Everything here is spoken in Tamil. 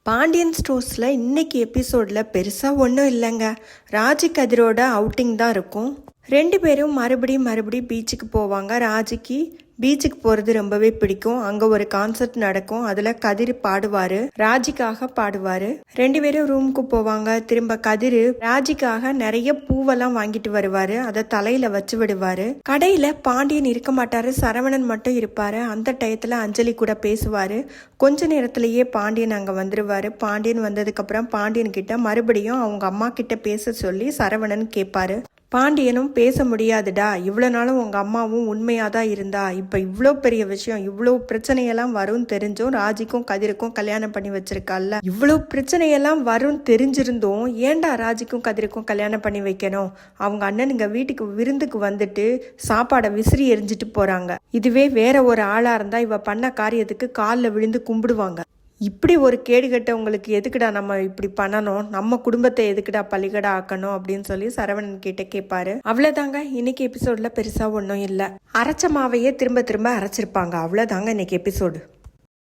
பாண்டியன் ஸ்டோர்ஸில் இன்னைக்கு எபிசோடில் பெருசாக ஒன்றும் இல்லைங்க. ராஜி கதிரோட அவுட்டிங் தான் இருக்கும். ரெண்டு பேரும் மறுபடியும் பீச்சுக்கு போவாங்க. ராஜிக்கு பீச்சுக்கு போகிறது ரொம்பவே பிடிக்கும். அங்கே ஒரு கான்சர்ட் நடக்கும். அதில் கதிர் பாடுவார், ராஜிக்காக பாடுவார். ரெண்டு பேரும் ரூமுக்கு போவாங்க. திரும்ப கதிர் ராஜிக்காக நிறைய பூவெல்லாம் வாங்கிட்டு வருவார். அதை தலையில் வச்சு விடுவார். கடையில் பாண்டியன் இருக்க மாட்டார், சரவணன் மட்டும் இருப்பார். அந்த டயத்தில் அஞ்சலி கூட பேசுவார். கொஞ்ச நேரத்திலேயே பாண்டியன் அங்கே வந்துடுவார். பாண்டியன் வந்ததுக்கப்புறம் பாண்டியன் கிட்ட மறுபடியும் அவங்க அம்மா கிட்ட பேச சொல்லி சரவணன் கேட்பாரு. பாண்டியனும் பேச முடியாதுடா, இவ்வளோ நாளும் உங்கள் அம்மாவும் உண்மையாக தான் இருந்தா, இப்போ இவ்வளோ பெரிய விஷயம், இவ்வளோ பிரச்சனையெல்லாம் வரும் தெரிஞ்சும் ராஜிக்கும் கதிருக்கும் கல்யாணம் பண்ணி வச்சிருக்கால, இவ்வளோ பிரச்சனையெல்லாம் வரும் தெரிஞ்சிருந்தோம் ஏன்டா ராஜிக்கும் கதிருக்கும் கல்யாணம் பண்ணி வைக்கணும்? அவங்க அண்ணனுங்க வீட்டுக்கு விருந்துக்கு வந்துட்டு சாப்பாடை விசிறி எரிஞ்சிட்டு போகிறாங்க. இதுவே வேற ஒரு ஆளாக இருந்தால் இவ பண்ண காரியத்துக்கு காலில் விழுந்து கும்பிடுவாங்க. இப்படி ஒரு கேடுகட்டவங்களுக்கு எதுக்குடா நம்ம இப்படி பண்ணணும், நம்ம குடும்பத்தை எதுக்குடா பள்ளிக்கடா ஆக்கணும் அப்படின்னு சொல்லி சரவணன் கிட்ட கேட்பாரு. அவ்வளவுதாங்க இன்னைக்கு எபிசோட்ல பெருசா ஒன்றும் இல்லை. அரைச்ச மாவையே திரும்ப திரும்ப அரைச்சிருப்பாங்க. அவ்வளவுதாங்க இன்னைக்கு எபிசோடு.